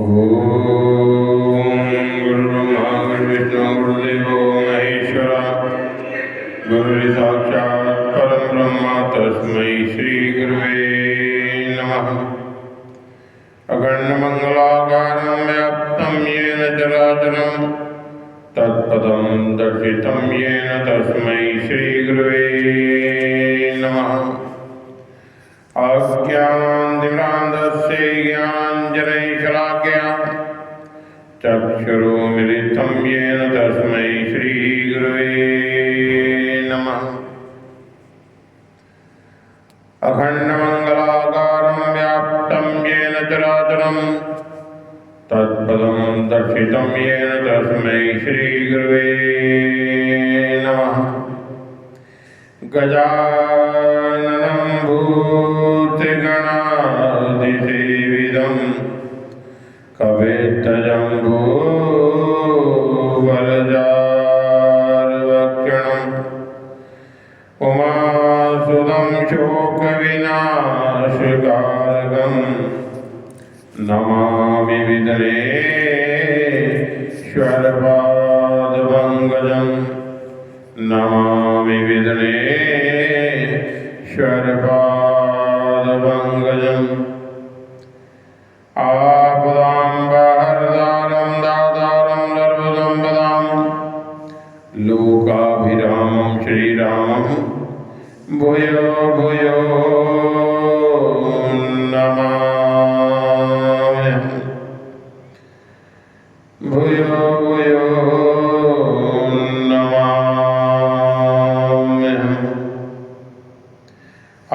ओम गुरुर्ब्रह्मा गुरुर्विष्णु गुरुर्देवो महेश्वरा गुरुर् साक्षात् परं ब्रह्म तस्मै श्री गुरुवे नमः। अखंडमंगलाकारं व्याप्तं येन चराचरं तत्पदं दर्शितं येन तस्मै श्री गुरुवे नमः। अज्ञानान्तिमिरान्धस्य ज्ञानाञ्जनशलाकया चक्षुरुन्मीलितं येन तस्मै श्रीगुरुवे नमः। अखण्डमण्डलाकारं व्याप्तं येन चराचरं तत्पदं दर्शितं येन तस्मै श्रीगुरुवे नमः। गजाननं भूतगणाधिसेवितं कवित्तजम्बूफलचारुभक्षणम् उमासुतं शोकविनाशकारकं नमामि विघ्नेश्वरपादपङ्कजम् नमामि विघ्नेश्वरपादपङ्कजम्। आपदाम्बहरदारं दातारं सर्वसम्पदां लोकाभिरामं श्रीरामं भूयो भूयो नमाम्यहम्। भूयो भूयो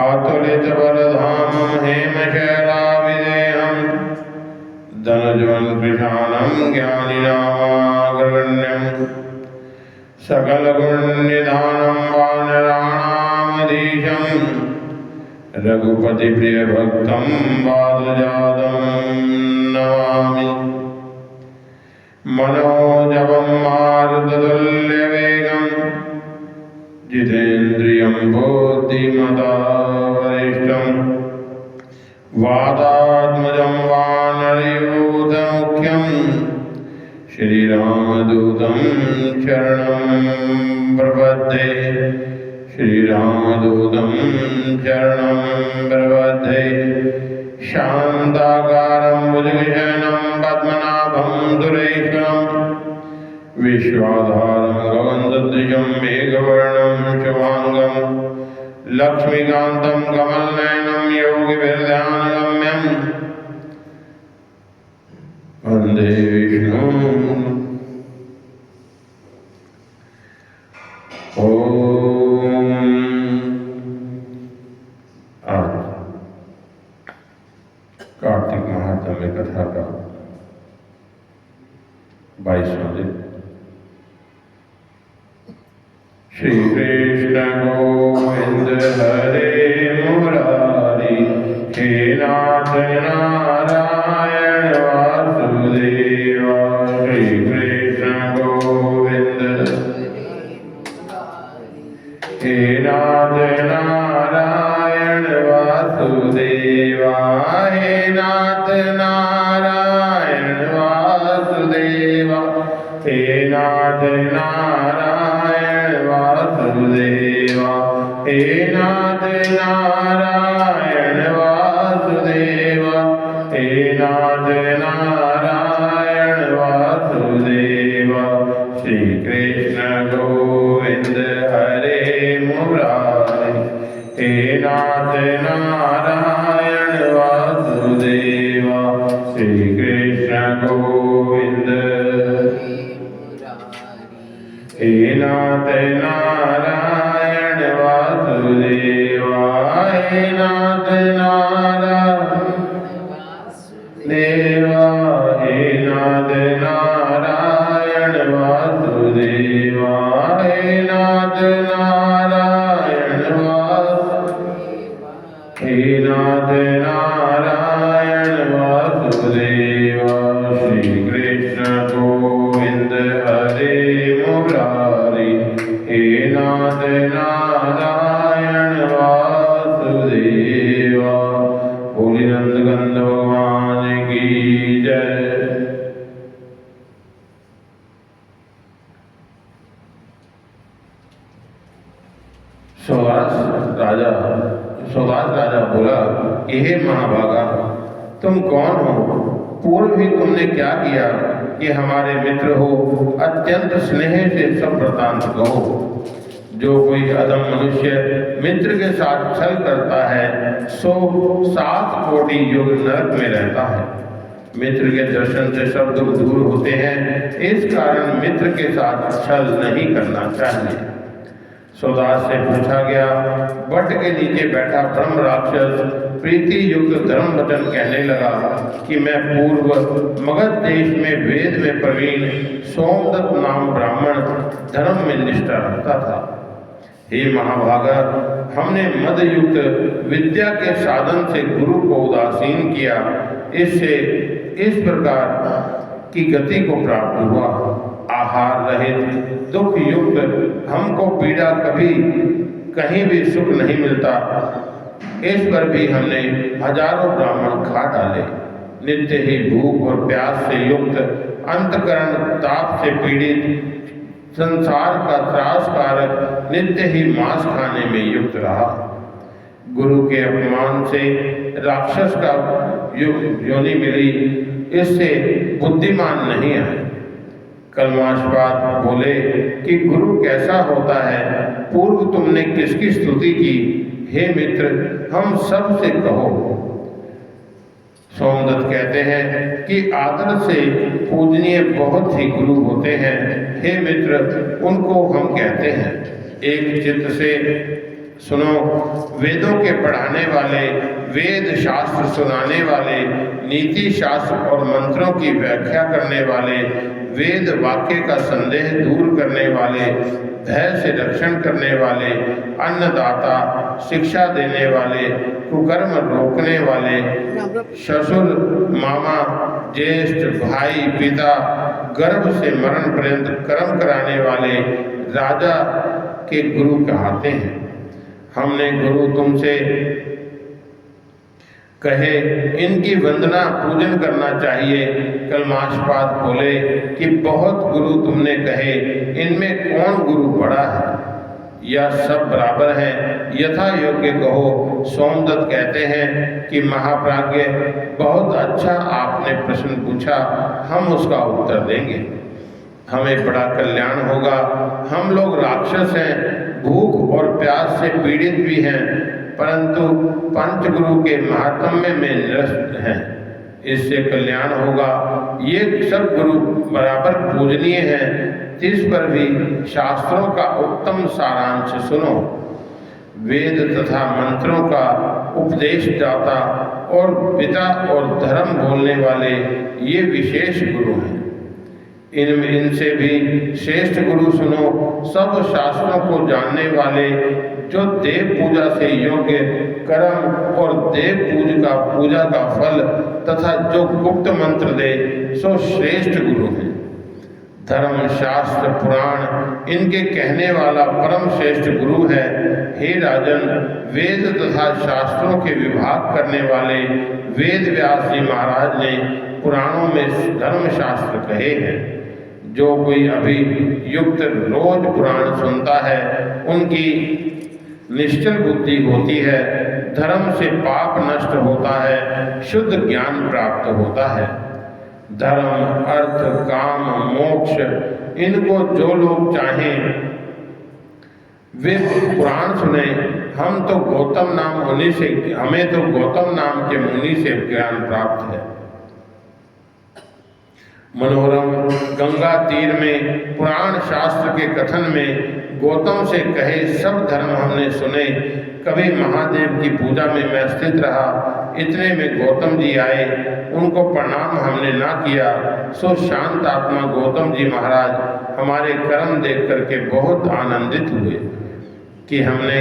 अतुलितबलधामं हेमशैलाभिदेहं धनुजवनकृशानं ज्ञानिनामाग्रगण्यं सकलगुणनिधानं वानराणामधीशं रघुपतिप्रियभक्तं वादजातं नमामि। मनोजवं मारुततुल्यवेगं जितेन्द्रियं बुद्धिमतां वरिष्ठं वातात्मजं वानरयूथमुख्यं श्रीरामदूतं शरणं प्रपद्ये। श्रीरामदूतं शरणं प्रपद्ये। शान्ताकारं भुजगशयनं पद्मनाभं सुरेश्वरं विश्वाधारं गगनसदृशं मेघवर्णं शुभांगं लक्ष्मीकान्तं कमलनयनं योगिभिर्ध्यानगम्यं वन्दे विष्णुम्। ओम आज कार्तिक महात्म्य कथा का 22वां दिन। श्री कृष्ण गोविंद हरे मुरारी हे नाथ नारायण वासुदेवा। श्री कृष्ण गोविंद हे नाथ नारायण वासुदेवा। हे नाथ नारायण वासुदेवा। हे नाथ नारायण वासुदेवा। हे नाथ नारायण वासुदेवा। हे नाथ नारायण वासुदेवा। श्री कृष्ण गोविंद हरे मुरारी हे नाथ नारायण वासुदेवा। श्री कृष्ण गोविंद हे नाथ नारायण वासुदेवा। हे नाथ नारायण देवा। हे नाथ नारायण वासुदेवा। हे नाथ नारायण वासुदेवा। हे नाथ नारायण वासुदेवा। श्री कृष्ण गोविंद हरे मुरारी हे नाथ नारायण वासुदेवा। भोलेनंद कंद भगवान की जय। राजा बोला कि हे महाभागा, तुम कौन हो? पूर्व ही तुमने क्या किया कि हमारे मित्र हो? अत्यंत स्नेह से सब वृतांत कहो। जो कोई अधम मनुष्य मित्र के साथ छल करता है सो 7 कोटि युग नरक में रहता है। मित्र के दर्शन से सब दुख दूर होते हैं, इस कारण मित्र के साथ छल नहीं करना चाहिए। सौदास से पूछा गया, वट के नीचे बैठा ब्रह्म राक्षस प्रीति युक्त धर्म वचन कहने लगा कि मैं पूर्व मगध देश में वेद में प्रवीण सोमदत्त नाम ब्राह्मण धर्म में निष्ठा रखता था। हे महाभागा, हमने मद युक्त विद्या के साधन से गुरु को उदासीन किया, इससे इस प्रकार की गति को प्राप्त हुआ। आहार रहित दुख युक्त हमको पीड़ा, कभी कहीं भी सुख नहीं मिलता। इस पर भी हमने हजारों ब्राह्मण खा डाले। नित्य ही भूख और प्यास से युक्त, अंतकरण ताप से पीड़ित, संसार का त्रास कारक नित्य ही मांस खाने में युक्त रहा। गुरु के अपमान से राक्षस का योनि मिली, इससे बुद्धिमान नहीं आए। कलमाशपाद बोले कि गुरु कैसा होता है? पूर्व तुमने किसकी स्तुति की? हे मित्र, हम सब से कहो। सोमदत्त कहते हैं कि आदर से पूजनीय बहुत ही गुरु होते हैं। हे मित्र, उनको हम कहते हैं। एक चित्त से सुनो, वेदों के पढ़ाने वाले, वेद शास्त्र सुनाने वाले, नीति शास्त्र और मंत्रों की व्याख्या करने वाले, वेद वाक्य का संदेह दूर करने वाले, भय से रक्षण करने वाले, अन्नदाता, शिक्षा देने वाले, कुकर्म रोकने वाले, ससुर, मामा, ज्येष्ठ, भाई, पिता, गर्भ से मरण पर्यंत कर्म कराने वाले राजा के गुरु कहते हैं। हमने गुरु तुमसे कहे इनकी वंदना पूजन करना चाहिए। कलमाशपाद बोले कि बहुत गुरु तुमने कहे, इनमें कौन गुरु बड़ा है या सब बराबर हैं? यथा योग्य कहो। सोमदत्त कहते हैं कि महाप्राज्ञ, बहुत अच्छा आपने प्रश्न पूछा, हम उसका उत्तर देंगे। हमें बड़ा कल्याण होगा। हम लोग राक्षस हैं, भूख और प्यास से पीड़ित भी हैं, परंतु पंचगुरु के महात्म्य में निरस्त हैं, इससे कल्याण होगा। ये सब गुरु बराबर पूजनीय हैं, इस पर भी शास्त्रों का उत्तम सारांश सुनो। वेद तथा मंत्रों का उपदेश दाता और पिता और धर्म बोलने वाले ये विशेष गुरु हैं। इनसे भी श्रेष्ठ गुरु सुनो, सब शास्त्रों को जानने वाले, जो देव पूजा से योग्य कर्म और देव पूजा का फल तथा जो गुप्त मंत्र दे, सो श्रेष्ठ गुरु हैं। धर्म शास्त्र पुराण इनके कहने वाला परम श्रेष्ठ गुरु है। हे राजन, वेद तथा शास्त्रों के विभाग करने वाले वेद व्यास जी महाराज ने पुराणों में धर्म शास्त्र कहे हैं। जो कोई अभी युक्त रोज पुराण सुनता है, उनकी निश्चल बुद्धि होती है, धर्म से पाप नष्ट होता है, शुद्ध ज्ञान प्राप्त होता है। धर्म, अर्थ, काम, मोक्ष, इनको जो लोग चाहें वे पुराण सुने। हमें तो गौतम नाम के मुनि से ज्ञान प्राप्त है। मनोरम गंगा तीर में पुराण शास्त्र के कथन में गौतम से कहे सब धर्म हमने सुने। कभी महादेव की पूजा में मैं स्थित रहा, इतने में गौतम जी आए, उनको प्रणाम हमने ना किया। सो शांत आत्मा गौतम जी महाराज हमारे कर्म देख करके बहुत आनंदित हुए कि हमने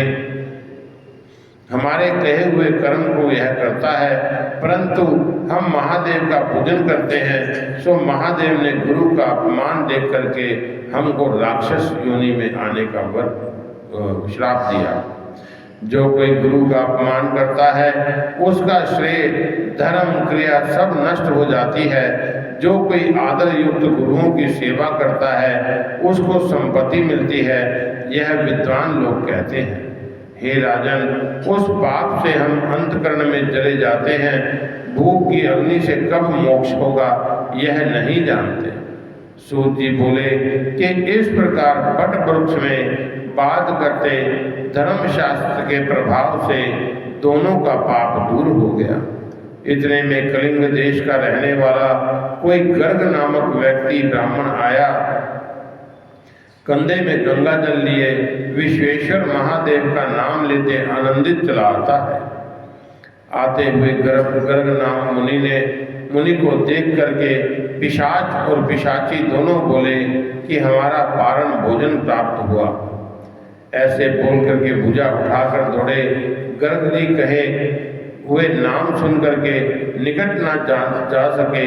हमारे कहे हुए कर्म को यह करता है, परंतु हम महादेव का पूजन करते हैं। सो महादेव ने गुरु का अपमान देख करके हमको राक्षस योनि में आने का श्राप दिया। जो कोई गुरु का अपमान करता है, उसका श्रेय, धर्म, क्रिया सब नष्ट हो जाती है। जो कोई आदर युक्त गुरुओं की सेवा करता है, उसको संपत्ति मिलती है, यह विद्वान लोग कहते हैं। हे राजन, उस पाप से हम अंतकरण में जले जाते हैं। भूख की अग्नि से कब मोक्ष होगा यह नहीं जानते। सूत जी बोले कि इस प्रकार बट वृक्ष में बात करते धर्मशास्त्र के प्रभाव से दोनों का पाप दूर हो गया। इतने में कलिंग देश का रहने वाला कोई गर्ग नामक व्यक्ति ब्राह्मण आया। कंधे में गंगा जल लिए विश्वेश्वर महादेव का नाम लेते आनंदित चला आता है। आते हुए गर्ग नाम मुनि को देख करके पिशाच और पिशाची दोनों बोले कि हमारा पारण भोजन प्राप्त हुआ। ऐसे बोल करके भुजा उठाकर दौड़े। गर्ग जी कहे हुए नाम सुन करके निकट ना जा सके,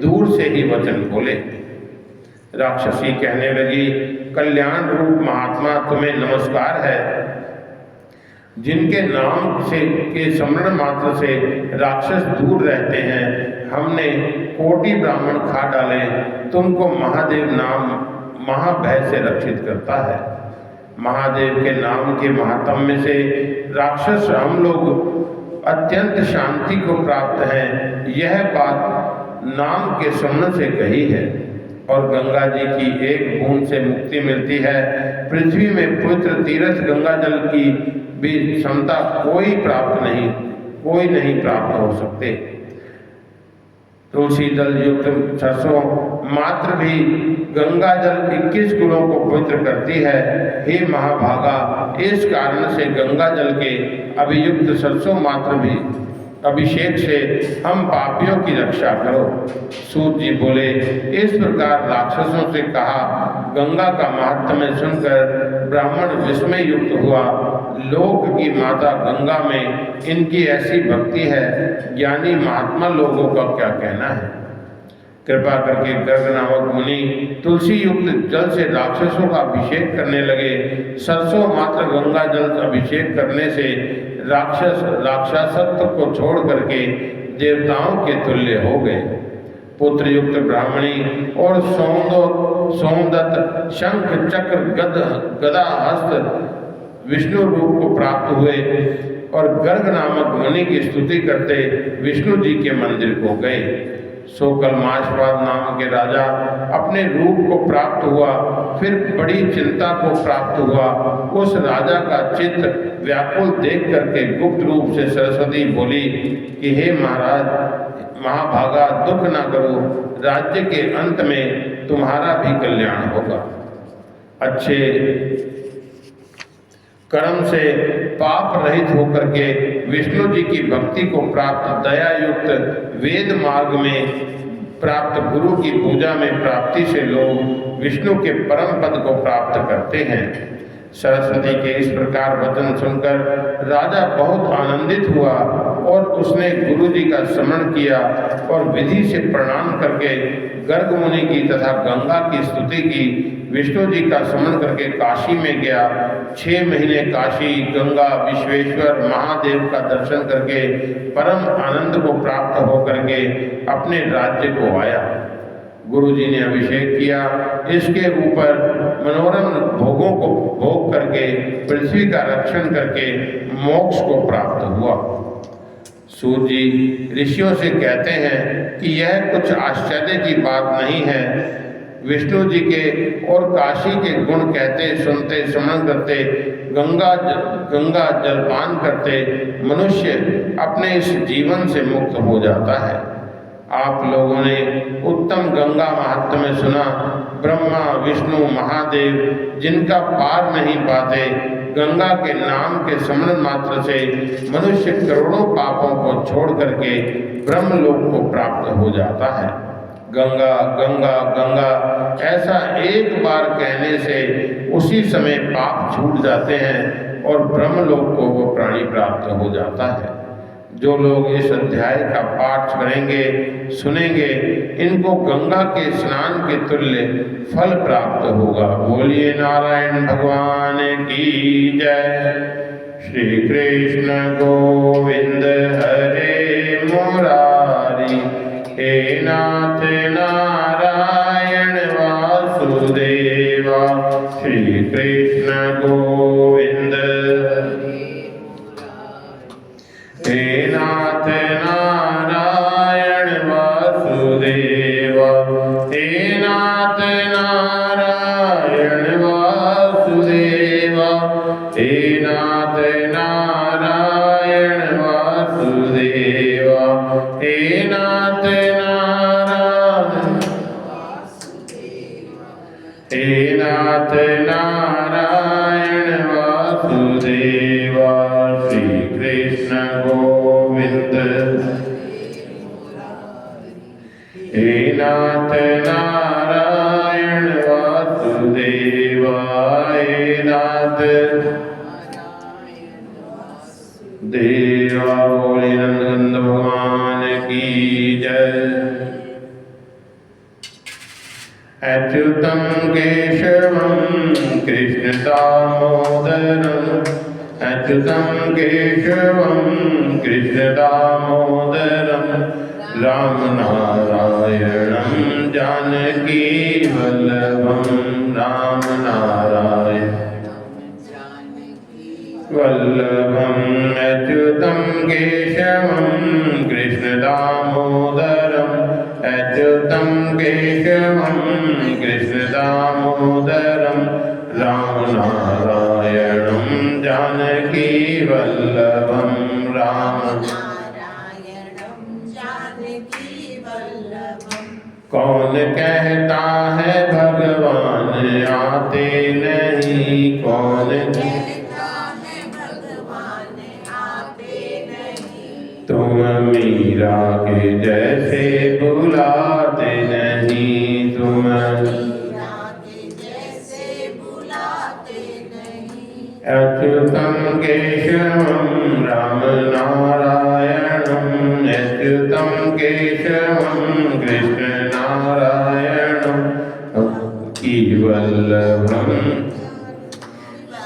दूर से ही वचन बोले। राक्षसी कहने लगी, कल्याण रूप महात्मा तुम्हें नमस्कार है। जिनके नाम से के स्मरण मात्र से राक्षस दूर रहते हैं, हमने कोटि ब्राह्मण खा डाले। तुमको महादेव नाम महाभय से रक्षित करता है। महादेव के नाम के महात्म्य से राक्षस हम लोग अत्यंत शांति को प्राप्त हैं। यह बात नाम के स्मरण से कही है। और गंगा जी की एक बूंद से मुक्ति मिलती है। पृथ्वी में पवित्र तीर्थ गंगा जल की भी क्षमता कोई नहीं प्राप्त हो सकते। तुलसी जल युक्त सरसों मात्र भी गंगा जल 21 कुलों को पवित्र करती है। हे महाभागा, इस कारण से गंगा जल के अभियुक्त सरसों मात्र भी अभिषेक से हम पापियों की रक्षा करो। सूत जी बोले, इस प्रकार राक्षसों से कहा। गंगा का महात्म्य सुनकर ब्राह्मण विस्मय युक्त हुआ। लोक की माता गंगा में इनकी ऐसी भक्ति है, ज्ञानी महात्मा लोगों का क्या कहना है। कृपा करके गर्ग नामक मुनि तुलसी युक्त जल से राक्षसों का अभिषेक करने लगे। सरसों मात्र गंगा जल अभिषेक करने से राक्षसत्व को छोड़ करके देवताओं के तुल्य हो गए। पुत्र युक्त ब्राह्मणी और सोमदत्त शंख चक्र गदा हस्त विष्णु रूप को प्राप्त हुए और गर्ग नामक मुनि की स्तुति करते विष्णु जी के मंदिर को गए। सो कलमाशपाद नाम के राजा अपने रूप को प्राप्त हुआ, फिर बड़ी चिंता को प्राप्त हुआ। उस राजा का चित्त व्याकुल देख करके गुप्त रूप से सरस्वती बोली कि हे महाराज महाभागा, दुख न करो, राज्य के अंत में तुम्हारा भी कल्याण होगा। अच्छे कर्म से पाप रहित होकर के विष्णु जी की भक्ति को प्राप्त दया युक्त वेद मार्ग में प्राप्त गुरु की पूजा में प्राप्ति से लोग विष्णु के परम पद को प्राप्त करते हैं। सरस्वती के इस प्रकार वचन सुनकर राजा बहुत आनंदित हुआ और उसने गुरु जी का स्मरण किया और विधि से प्रणाम करके गर्ग मुनि की तथा गंगा की स्तुति की। विष्णु जी का स्मरण करके काशी में गया। 6 महीने काशी गंगा विश्वेश्वर महादेव का दर्शन करके परम आनंद को प्राप्त होकर के अपने राज्य को आया। गुरु जी ने अभिषेक किया। इसके ऊपर मनोरम भोगों को भोग करके पृथ्वी का रक्षण करके मोक्ष को प्राप्त हुआ। सूत जी ऋषियों से कहते हैं कि यह कुछ आश्चर्य की बात नहीं है। विष्णु जी के और काशी के गुण कहते सुनते स्मरण करते गंगा जलपान करते मनुष्य अपने इस जीवन से मुक्त हो जाता है। आप लोगों ने उत्तम गंगा महात्म्य सुना। ब्रह्मा विष्णु महादेव जिनका पार नहीं पाते, गंगा के नाम के स्मरण मात्र से मनुष्य करोड़ों पापों को छोड़ करके ब्रह्मलोक को प्राप्त हो जाता है। गंगा गंगा गंगा ऐसा एक बार कहने से उसी समय पाप छूट जाते हैं और ब्रह्मलोक को वो प्राणी प्राप्त हो जाता है। जो लोग इस अध्याय का पाठ करेंगे सुनेंगे, इनको गंगा के स्नान के तुल्य फल प्राप्त होगा। बोलिए नारायण भगवान की जय। श्री कृष्ण गोविंद हरे मुरारी, हे नाथ नारायण वासुदेवा। श्री कृष्ण गोविंद। हे नाथ नारायण वासुदेव, हे नाथ नारायण वासुदेव, हे नाथ नारायण वासुदेव, हे नाथ नारायण, हे नाथ नारायण वासुदेव। श्री कृष्ण गोविंद, हे नाथ नारायण वासुदेव, हे नाथ देवा। बोले नंद भगवान की जय। अच्युतं केशवं कृष्ण दामोदरम्, अच्युतं केशवं कृष्ण दामोदरम्, राम नारायणं जानकी वल्लभं, राम नारायण वल्लभम्। अच्युतं केशवं कृष्ण दामोदरम्, अच्युतं केशवं कृष्ण दामोदरम्, राम नारायणं जानकी वल्लभं, राम नारायणं जानकी वल्लभम्। कौन कहता है भगवान आते नहीं, कौन कहता है भगवान आते नहीं, तुम मीरा के जैसे बुलाते नहीं, तुम मीरा के जैसे बुलाते नहीं। अच्युतं केशवं राम नारायणं, अच्युतं केशवं कृष्ण नारायणं, की वल्लभं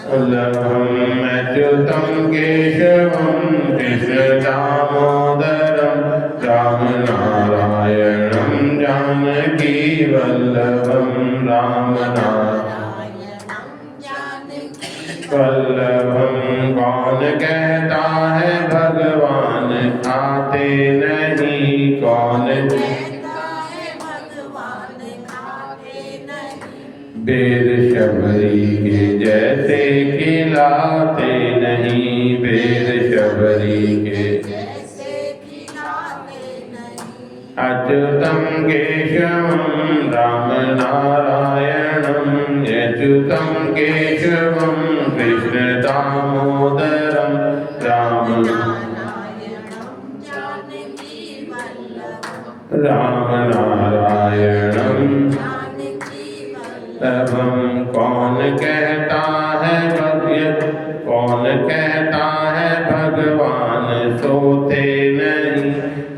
वल्लभम्। अच्युतं केशवं कृष्ण दामोदरं, राम नारायणं जानकी वल्लभं, राम नारायणं जानकी वल्लभम्। कौन कहता है भगवान आते नहीं, कौन कहता है भगवान आते नहीं, बेर शबरी के जैसे खिलाते नहीं, बेर शबरी के जैसे खिलाते नहीं। अच्युतं केशवं राम नारायणं, अच्युतं केशवं कृष्ण दामोदरं, राम नारायणं जानकी वल्लभं, राम नारायणं वल्लभं। कौन कहता है कौन कहता है भगवान सोते नहीं,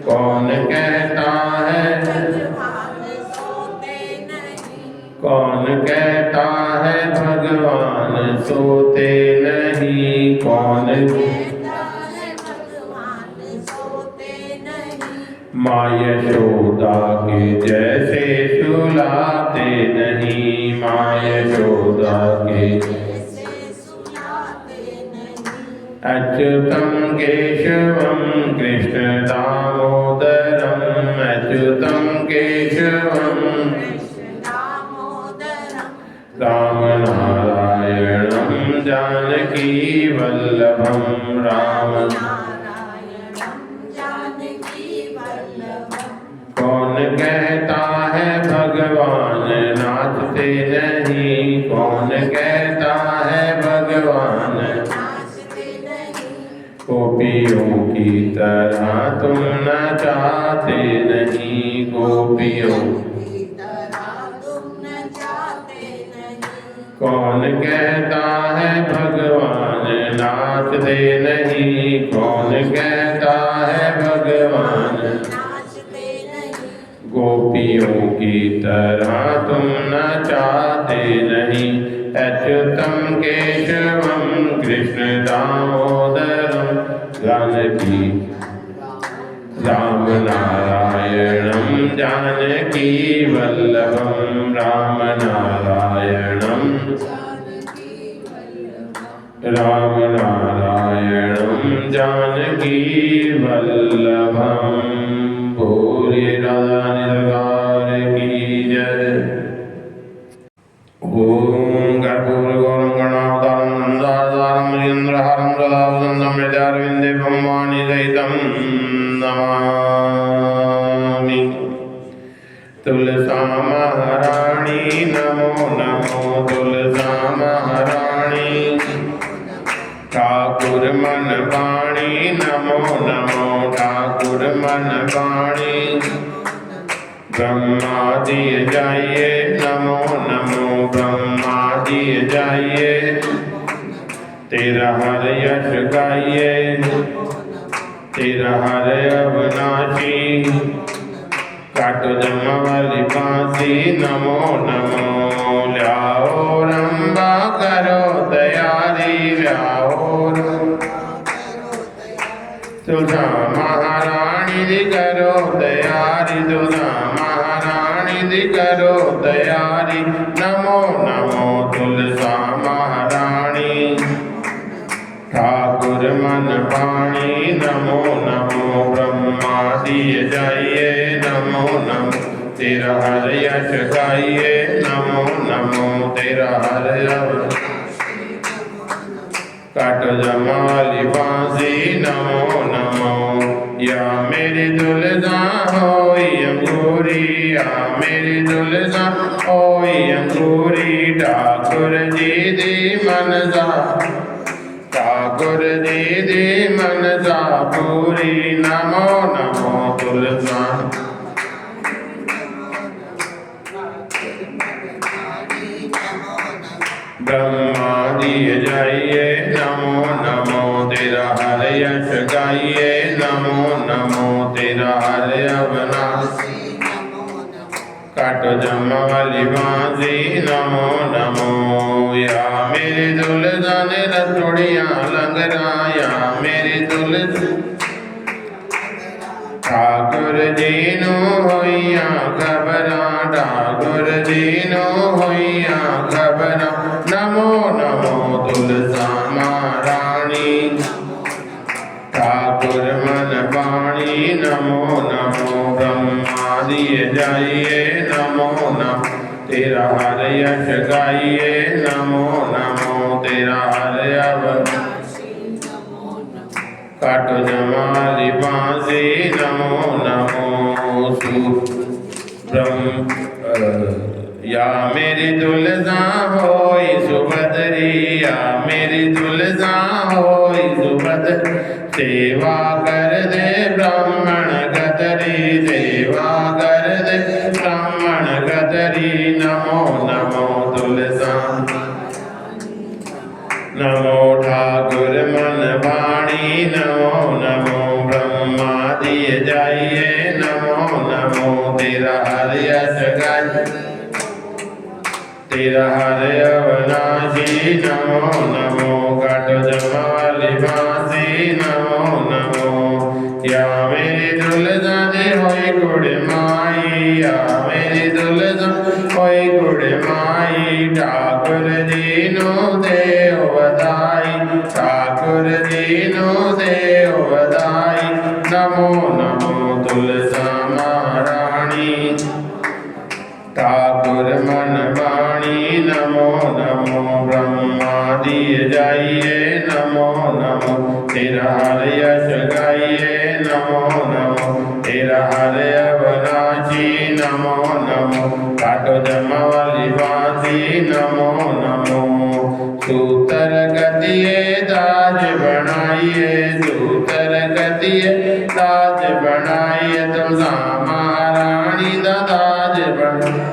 कौन कहता है भगवान सोते नहीं, कौन कहता है भगवान सोते नहीं, कौन कहता है भगवान सोते नहीं। माँ यशोदा के जैसे सुलाते नहीं, माँ यशोदा के जैसे सुलाते नहीं। अच्युतं केशवं कृष्ण दामोदरम्, अच्युतं केशवं कृष्ण दामोदरम्, राम नारायणं जानकी वल्लभं, राम नारायणं जानकी वल्लभम्। कौन कहता है भगवान नाचते नहीं, कौन कहता है भगवान नाचते नहीं, गोपियों की तरह तुम नचाते नहीं, गोपियों की तरह तुम नचाते नहीं। कौन कहता है भगवान नाचते नहीं, कौन कहता है भगवान नाचते नहीं, गोपियों की तरह तुम नचाते नहीं। अच्युतं केशवं कृष्ण दामोदरं, जानकी राम नारायणं जानकी वल्लभं, राम नारायणं राम नारायणं जानकी वल्लभं। बोलिए राधा निरंकार की जय। ओम कर्पूरगौरं गणावतारं नन्दावतारं महेन्द्रहारं सदावसन्तं हृदयारविन्दे ब्रह्माणि सहितं नमामि। तुलसा महारानी नमो नमो तुलसा महारानी। ठाकुर मन वाणी नमो नमो ठाकुर मन वाणी। ब्रह्मा दिए जाइए नमो नमो ब्रह्मा दिए जाइए। तेरा हर यश गाइए तेरा हर अविनाशी। काटो जन्म वाली बांसी नमो नमो। ल्याओ रंबा करो तैयारी ल्याओ। तुझा महारानी दी करो तैयारी तुझा महारानी दी करो तैयारी। नमो नमो तुलसा महारानी। ठाकुर मन वाणी नमो नमो ब्रह्मा दिए जाइए नमो नमो। तेरा हर यश गाइए नमो नमो तेरा हर काटो जमाली बांसी नमो नमो। या मेरी दुल्हा होई अंगूरी या मेरी दुल्हा होई अंगूरी। ठाकुर जी दी मनसा ठाकुर जी दी मनसा पूरी। नमो नमो तुलसा ब्रह्मा दिए जाइए नमो नमो। तेरा हर यश गाइए नमो नमो तेरा हर अविनाशी। काटो जन्म वाली बांसी नमो नमो। या मेरी दुल्हा ने रतोड़िया लंगरा या मेरी दुल्हा। ठाकुर जी नु होइया खबरा ठाकुर जी नु होइया खबरा। नमो नमो तुलसा महारानी। ठाकुर मन वाणी नमो नमो ब्रह्मा दिए जाइए नमो नमो। तेरा हर यश गाइए नमो नमो तेरा हर अविनाशी। काटो जमाली बांसी नमो नमो। ब्रह्म या मेरी दुल्हा होई सुभद्री या मेरी दुल्हा होई सुभद्री। सेवा कर दे ब्राह्मण गदरी सेवा कर दे ब्राह्मण गदरी। नमो नमो तुलसा नमो ठाकुर मन वाणी नमो नमो ब्रह्मा दिए जाइए नमो नमो। तेरा हर यश गाइए तेरा हर अविनाशी। नमो नमो काटो जन्म वाली बांसी नमो नमो। या मेरी दुल्हा ने होई गुड़ माई या मेरी दुल्हा होई गुड़ माई। ठाकुर जी नु देव बधाई ठाकुर जी नु देव बधाई। नमो नमो तुलसा महारानी। ठाकुर मन वाणी नमो नमो ब्रह्मा दिए जाइए नमो नमो। तेरा हर यश गाइए नमो नमो तेरा हर अविनाशी। नमो नमो काटो जन्म वाली बांसी नमो नमो। सूतर गतिये ताज बनाइए सूतर गतिये ताज बनाइए। तुलसा महारानी दा ताज बनाइए।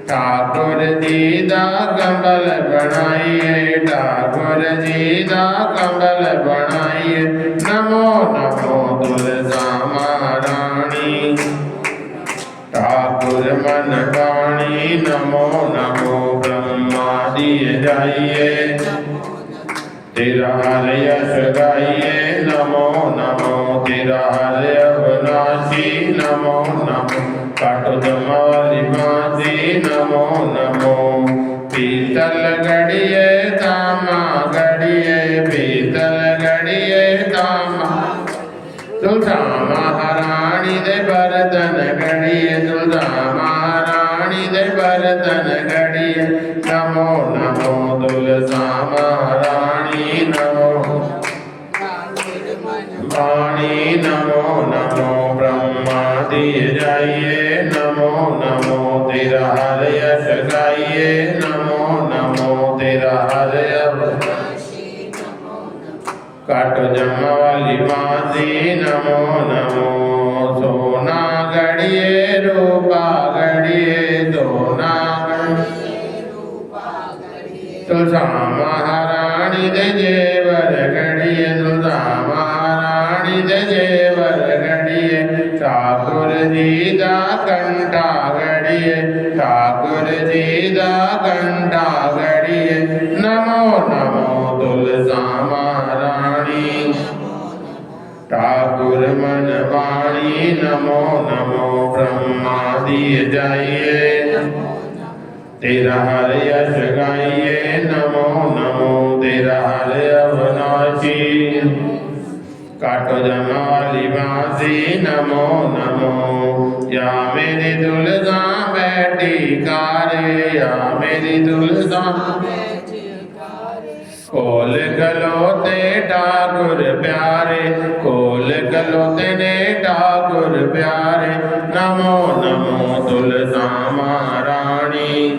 ठाकुर जी दा कमल बनाइए ठाकुर जी दा कमल बनाइए। नमो नमो तुलसा महारानी। ठाकुर मन वाणी नमो नमो ब्रह्मा दिए जाइए तेरा हर यश गाइए नमो नमो तेरा हर अविनाशी। नमो नमो काटो जमाली बांसी नमो नमो। पीतल गड़िए तामा गड़िए तुलसा महारानी दे बरतन घड़िए, तुलसा महारानी दे बरतन घड़िए। नमो नमो तुलसा महारानी, नमो वाणी, नमो नमो ब्रह्मा दिए जाइए, नमो नमो तेरा हर यश गाइए, नमो नमो तेरा हर काटो जमा वाली बाजी, नमो नमो सोना गड़िए रूपा गड़िए, सोना तुलसा महारानी दे जेवर गड़िए, तुलसा महारानी दे जेवर गड़िए। ठाकुर जी दा कंठा गड़िए, ठाकुर जी दा कंठा गड़िए। नमो नमो तुलसा महारानी, ठाकुर मन वाणी, नमो नमो ब्रह्मा दिए जाइए, तेरा हर यश गाइए, नमो नमो तेरा हर अविनाशी। काटो जमा वाली बांसी, नमो नमो या मेरी तुलसा बैठी कारे, या मेरी तुलसा खोल गलोते ठाकुर प्यारे, खोल गलोते ने ठाकुर प्यारे। नमो नमो तुलसा महारानी,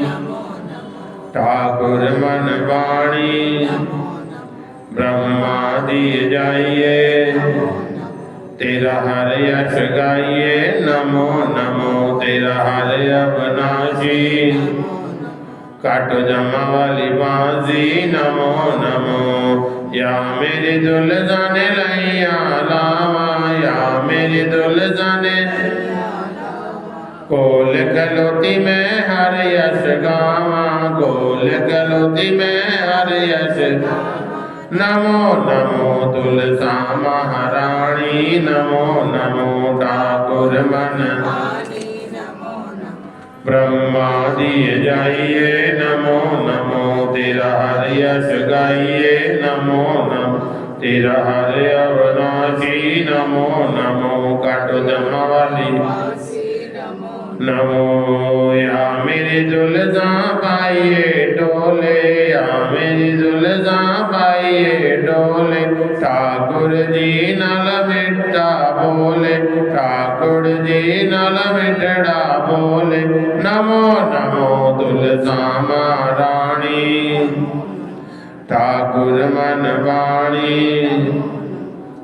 ठाकुर मन वाणी, ब्रह्मा दिए जाइए, तेरा हर यश गाइए, नमो नमो तेरा हर अविनाशी। काटो जमा वाली बाजी, नमो नमो या मेरी दुल्हन ने लैया लावा, या मेरी दुल्हन ने गोल गलोती में हर यश गावा, गोल गलोती में हर यश। नमो नमो तुलसा महारानी, नमो नमो ठाकुर मन ब्रह्मा दिए जाइए, नमो नमो तेरा हर यश गाइए, नमो नमो तेरा हर अविनाशी। नमो नमो काटो जमा वाली, नमो या मेरी दुल्हन पाइए डोले, या मेरी दुल्हन पाइए डोले। ठाकुर जी नल मिट्टा बोले, ठाकुर जी नल मिटड़ा बोले। नमो नमो तुलसा महारानी, ठाकुर मन वाणी,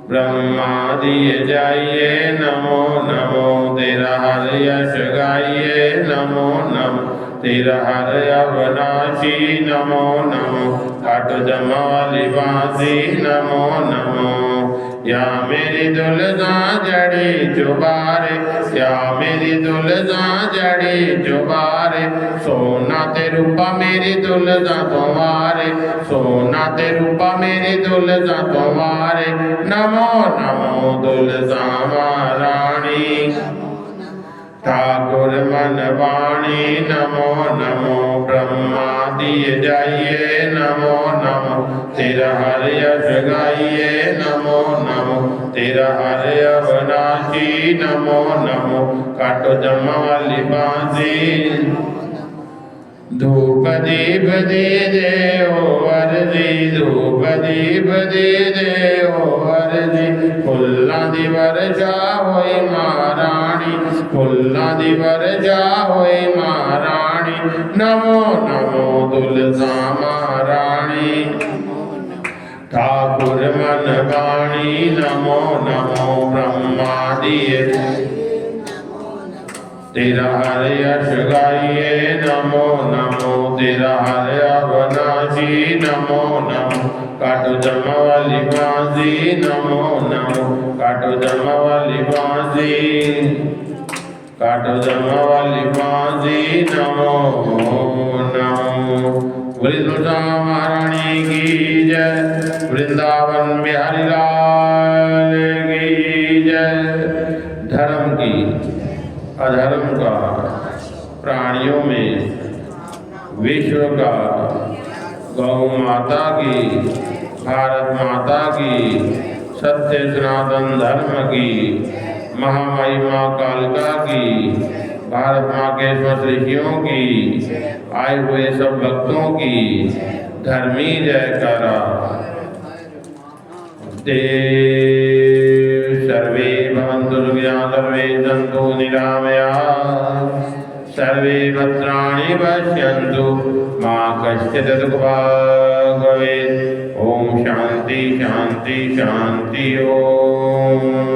ब्रह्मा दिए जाइए, नमो नमो तेरा हर यश गाइए, नमो नमो तेरा हर अविनाशी। नमो नमो काटो जमा वाली बांसी, नमो नमो या मेरी दुल्हन जड़ी चुबारे, या मेरी दुल्हन जड़ी चुबारे। सोना ते रूपा मेरी दुल्हन तुम्हारे, सोना ते रूपा मेरी दुल्हन तुम्हारे। नमो नमो तुलसा महारानी, ठाकुर मन वाणी, नमो नमो ब्रह्मा दिए जाइए, नमो नमो तेरा हर यश गाइए, नमो नमो तेरा हर अविनाशी। नमो नमो काटो जमा वाली बांसी, धूप दीप दे दे ओ वरदी, धूप दीप दे दे ओ वरदी। फुल्लां दी वर्षा होई महारानी, फुल्लां दी वर्षा होई महारानी। नमो नमो तुलसा महारानी, ठाकुर मन वाणी, नमो नमो ब्रह्मा दिए तेरा हर यश गाइए, नमो नमो तेरा हर अविनाशी। नमो नमो काटो जमा वाली बांसी, नमो नमो काटो जमा वाली बांसी, काटो जमा वाली बांसी। नमो नमो बोली तुलसा महारानी की जय, वृंदावन बिहारी लाल की जय। धर्म की अधर्म का, प्राणियों में विश्व का, गौ माता की, भारत माता की, सत्य सनातन धर्म की, महामहिमा कालिका की, भारत माँ के समस्त ऋषियों की, आए हुए सब भक्तों की धर्मी जयकारा। देव सर्वे भवन्तु सुखिनः, सर्वे सन्तु निरामयाः, सर्वे भद्राणि पश्यन्तु, मा कश्चित् दुःखभाग् भवेत्। ओम शांति शांति शांति। ओम।